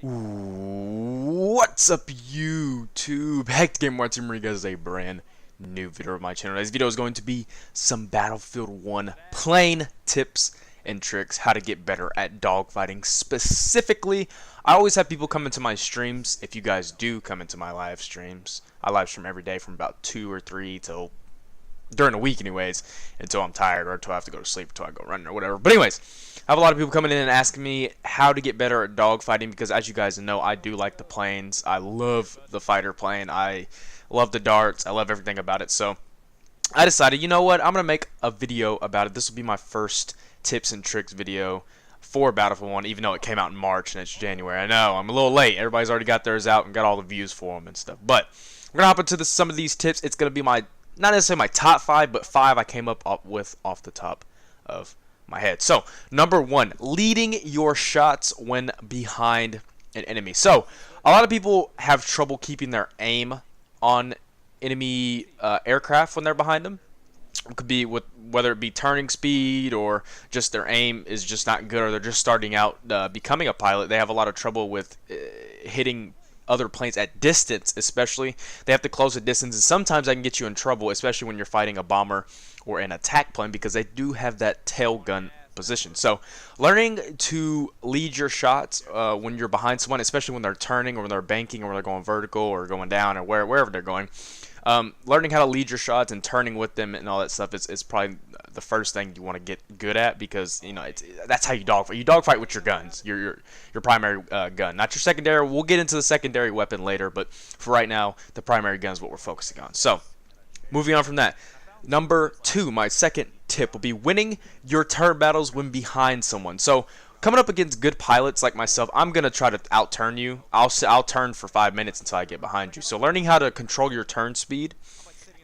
What's up, YouTube? Heck, Game Martin bringing you guys a brand new video of my channel. Today's video is going to be some Battlefield 1 plane tips and tricks, how to get better at dogfighting. Specifically, I always have people come into my streams. If you guys do come into my live streams, I live stream every day from about 2 or 3 till during the week anyways, until I'm tired or until I have to go to sleep, until I go running or whatever. But anyways, I have a lot of people coming in and asking me how to get better at dogfighting, because as you guys know, I do like the planes. I love the fighter plane. I love the darts. I love everything about it. So I decided, you know what, I'm going to make a video about it. This will be my first tips and tricks video for Battlefield 1, even though it came out in March and it's January. I know, I'm a little late. Everybody's already got theirs out and got all the views for them and stuff. But we're going to hop into some of these tips. It's going to be not necessarily my top 5, but 5 I came up with off the top of my head. So, number 1, leading your shots when behind an enemy. So, a lot of people have trouble keeping their aim on enemy aircraft when they're behind them. It could be whether it be turning speed or just their aim is just not good, or they're just starting out becoming a pilot. They have a lot of trouble with hitting other planes at distance. Especially they have to close the distance, and sometimes that can get you in trouble, especially when you're fighting a bomber or an attack plane, because they do have that tail gun position. So learning to lead your shots when you're behind someone, especially when they're turning or when they're banking or when they're going vertical or going down or wherever they're going, learning how to lead your shots and turning with them and all that stuff is probably the first thing you want to get good at, because you know that's how you dogfight. You dogfight with your guns, your primary gun, not your secondary. We'll get into the secondary weapon later, but for right now, the primary gun is what we're focusing on. So, moving on from that, number 2, my second tip will be winning your turn battles when behind someone. So, coming up against good pilots like myself, I'm gonna try to outturn you. I'll turn for 5 minutes until I get behind you. So, learning how to control your turn speed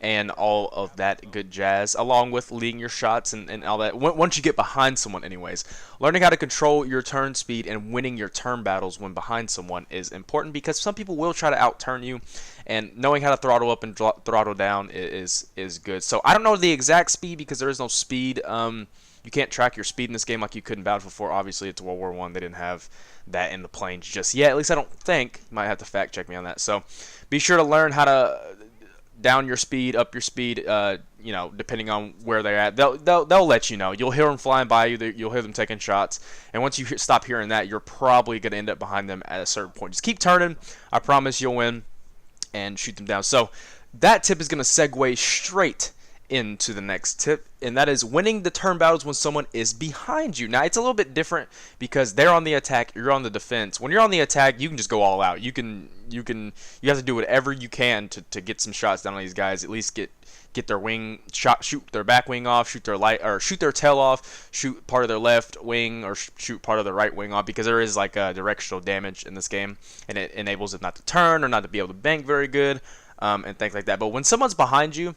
and all of that good jazz, along with leading your shots and all that. Once you get behind someone anyways, learning how to control your turn speed and winning your turn battles when behind someone is important, because some people will try to outturn you, and knowing how to throttle up and throttle down is good. So I don't know the exact speed, because there is no speed. You can't track your speed in this game like you could in Battlefield 4. Obviously, it's World War I. They didn't have that in the planes just yet. At least I don't think. You might have to fact check me on that. So be sure to learn how to down your speed, up your speed, you know, depending on where they're at. They'll let you know. You'll hear them flying by you. You'll hear them taking shots. And once you stop hearing that, you're probably going to end up behind them at a certain point. Just keep turning. I promise you'll win, and shoot them down. So that tip is going to segue straight into the next tip, and that is winning the turn battles when someone is behind you. Now, it's a little bit different because they're on the attack, you're on the defense. When you're on the attack, you can just go all out. You have to do whatever you can to get some shots down on these guys. At least get their wing shot, shoot their back wing off, shoot their tail off, shoot part of their left wing, or shoot part of their right wing off, because there is like a directional damage in this game, and it enables it not to turn or not to be able to bank very good, and things like that. But when someone's behind you,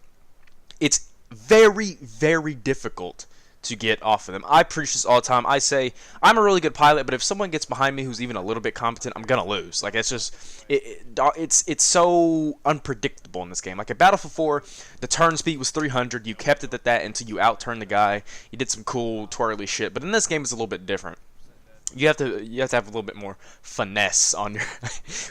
it's very, very difficult to get off of them. I preach this all the time. I say I'm a really good pilot, but if someone gets behind me who's even a little bit competent, I'm gonna lose. Like, it's just it's so unpredictable in this game. Like at Battlefield 4, the turn speed was 300. You kept it at that until you outturned the guy. You did some cool twirly shit. But in this game, it's a little bit different. You have to have a little bit more finesse on your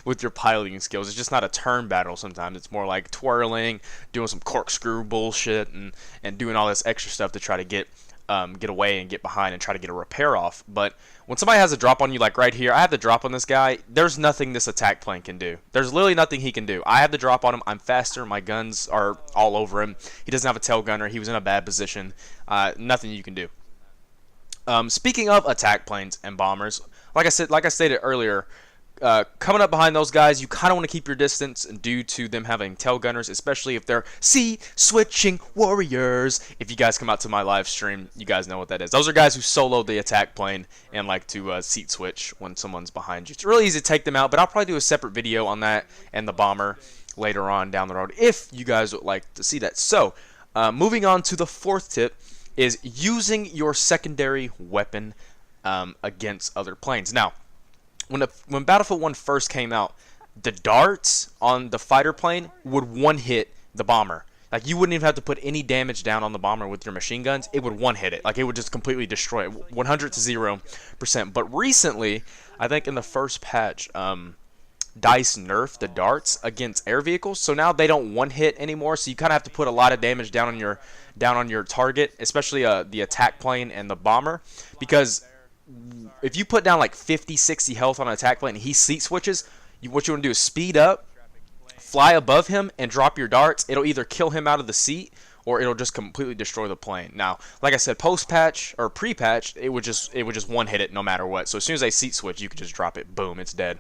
with your piloting skills. It's just not a turn battle sometimes. It's more like twirling, doing some corkscrew bullshit, and doing all this extra stuff to try to get away and get behind and try to get a repair off. But when somebody has a drop on you, like right here, I have the drop on this guy. There's nothing this attack plane can do. There's literally nothing he can do. I have the drop on him. I'm faster. My guns are all over him. He doesn't have a tail gunner. He was in a bad position. Nothing you can do. Speaking of attack planes and bombers, like I stated earlier, coming up behind those guys, you kind of want to keep your distance due to them having tail gunners, especially if they're switching warriors. If you guys come out to my live stream, you guys know what that is. Those are guys who solo the attack plane and like to seat switch when someone's behind you. It's really easy to take them out, but I'll probably do a separate video on that and the bomber later on down the road if you guys would like to see that. So, moving on to the 4th tip is using your secondary weapon against other planes. Now, when Battlefield 1 first came out, the darts on the fighter plane would one-hit the bomber. Like, you wouldn't even have to put any damage down on the bomber with your machine guns. It would one-hit it. Like, it would just completely destroy it. 100 to 0%. But recently, I think in the first patch, DICE nerfed the darts against air vehicles, so now they don't one hit anymore. So you kind of have to put a lot of damage down on your target, especially the attack plane and the bomber, because if you put down like 50, 60 health on an attack plane and he seat switches, what you want to do is speed up, fly above him, and drop your darts. It'll either kill him out of the seat or it'll just completely destroy the plane. Now, like I said, post-patch or pre-patch, it would just one hit it no matter what. So as soon as they seat switch, you could just drop it, boom, it's dead.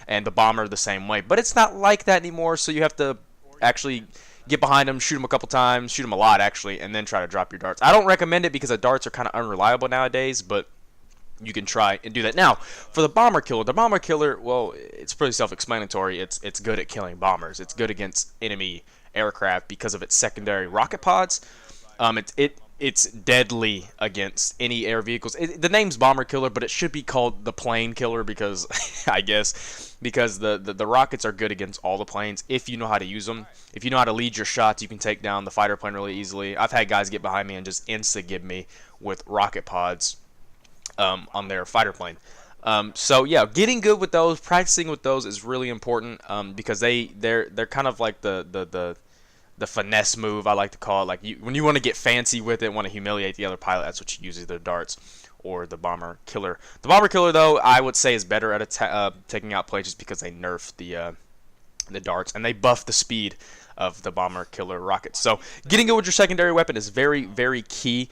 And the bomber the same way. But it's not like that anymore, so you have to actually get behind them, shoot them a couple times, shoot them a lot actually, and then try to drop your darts. I don't recommend it because the darts are kind of unreliable nowadays, but you can try and do that. Now, for the bomber killer, well, it's pretty self-explanatory. It's good at killing bombers. It's good against enemy aircraft because of its secondary rocket pods. It's deadly against any air vehicles. The name's bomber killer, but it should be called the plane killer because I guess because the rockets are good against all the planes if you know how to use them. If you know how to lead your shots, you can take down the fighter plane really easily. I've had guys get behind me and just insta-give me with rocket pods on their fighter plane. So yeah, getting good with those, practicing with those is really important because they're kind of like the finesse move, I like to call it. Like, when you want to get fancy with it, want to humiliate the other pilot, that's what you use, either darts or the bomber killer. The bomber killer, though, I would say is better at taking out planes just because they nerf the darts and they buff the speed of the bomber killer rockets. So getting good with your secondary weapon is very, very key.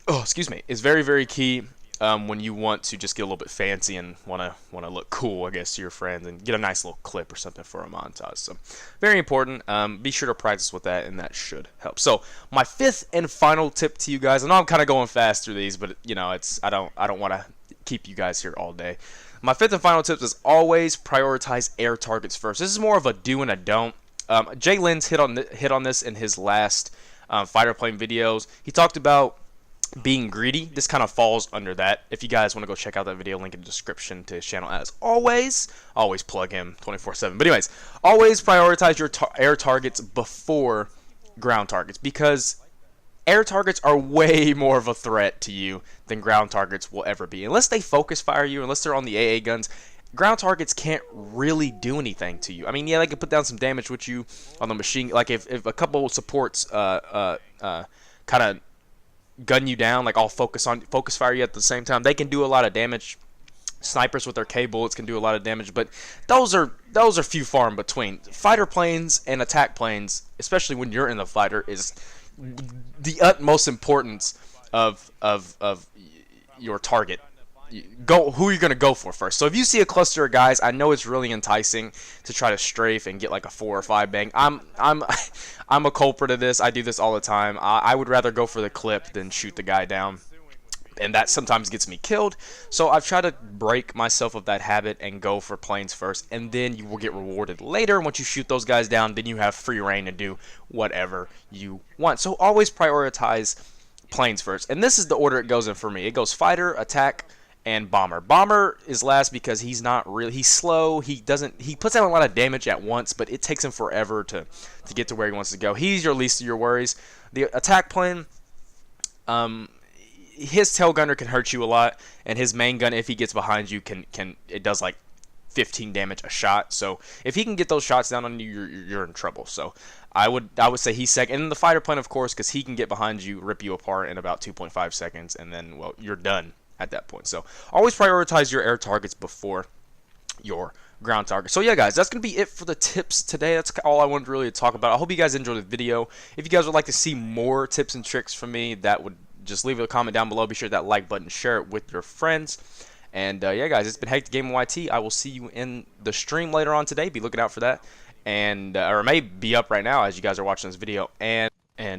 Oh, excuse me, is very, very key. When you want to just get a little bit fancy and want to look cool, I guess, to your friends and get a nice little clip or something for a montage. So very important. Be sure to practice with that, and that should help. So my fifth and final tip to you guys. I know I'm kind of going fast through these, but you know, I don't want to keep you guys here all day. My fifth and final tip is always prioritize air targets first. This is more of a do and a don't. Jay Lynn's hit on this in his last fighter plane videos. He talked about being greedy. This kind of falls under that. If you guys want to go check out that video, link in the description to his channel as always. Always plug him 24/7. But anyways, always prioritize your air targets before ground targets, because air targets are way more of a threat to you than ground targets will ever be. Unless they focus fire you, unless they're on the AA guns, ground targets can't really do anything to you. I mean, yeah, they can put down some damage with you on the machine. Like if a couple supports kind of gun you down, like all focus fire you at the same time, they can do a lot of damage. Snipers with their K bullets can do a lot of damage, but those are few far in between. Fighter planes and attack planes, especially when you're in the fighter, is the utmost importance of your target. Who you're gonna go for first. So if you see a cluster of guys, I know it's really enticing to try to strafe and get like a 4 or 5 bang. I'm a culprit of this. I do this all the time. I would rather go for the clip than shoot the guy down, and that sometimes gets me killed. So I've tried to break myself of that habit and go for planes first, and then you will get rewarded later. Once you shoot those guys down, then you have free reign to do whatever you want. So always prioritize planes first, and this is the order it goes in for me. It goes fighter, attack, and bomber. Bomber is last because he's slow. He puts out a lot of damage at once, but it takes him forever to get to where he wants to go. He's your least of your worries. The attack plane, his tail gunner can hurt you a lot, and his main gun, if he gets behind you, it does like 15 damage a shot. So if he can get those shots down on you, you're in trouble. So I would say he's second. And then the fighter plane, of course, because he can get behind you, rip you apart in about 2.5 seconds, and then, well, you're done at that point. So always prioritize your air targets before your ground targets. So yeah, guys, that's gonna be it for the tips today. That's all I wanted to really talk about. I hope you guys enjoyed the video. If you guys would like to see more tips and tricks from me, that would just leave a comment down below. Be sure to hit that like button, share it with your friends. And yeah, guys, it's been Hectic Gaming YT. I will see you in the stream later on today. Be looking out for that, and or it may be up right now as you guys are watching this video. And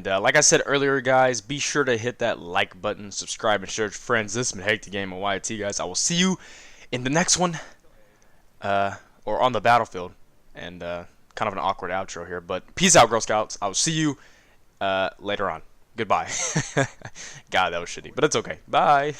like I said earlier, guys, be sure to hit that like button, subscribe, and share with your friends. This has been Hectic Gaming YT, guys. I will see you in the next one, or on the battlefield. And kind of an awkward outro here, but peace out, Girl Scouts. I will see you later on. Goodbye. God, that was shitty, but it's okay. Bye.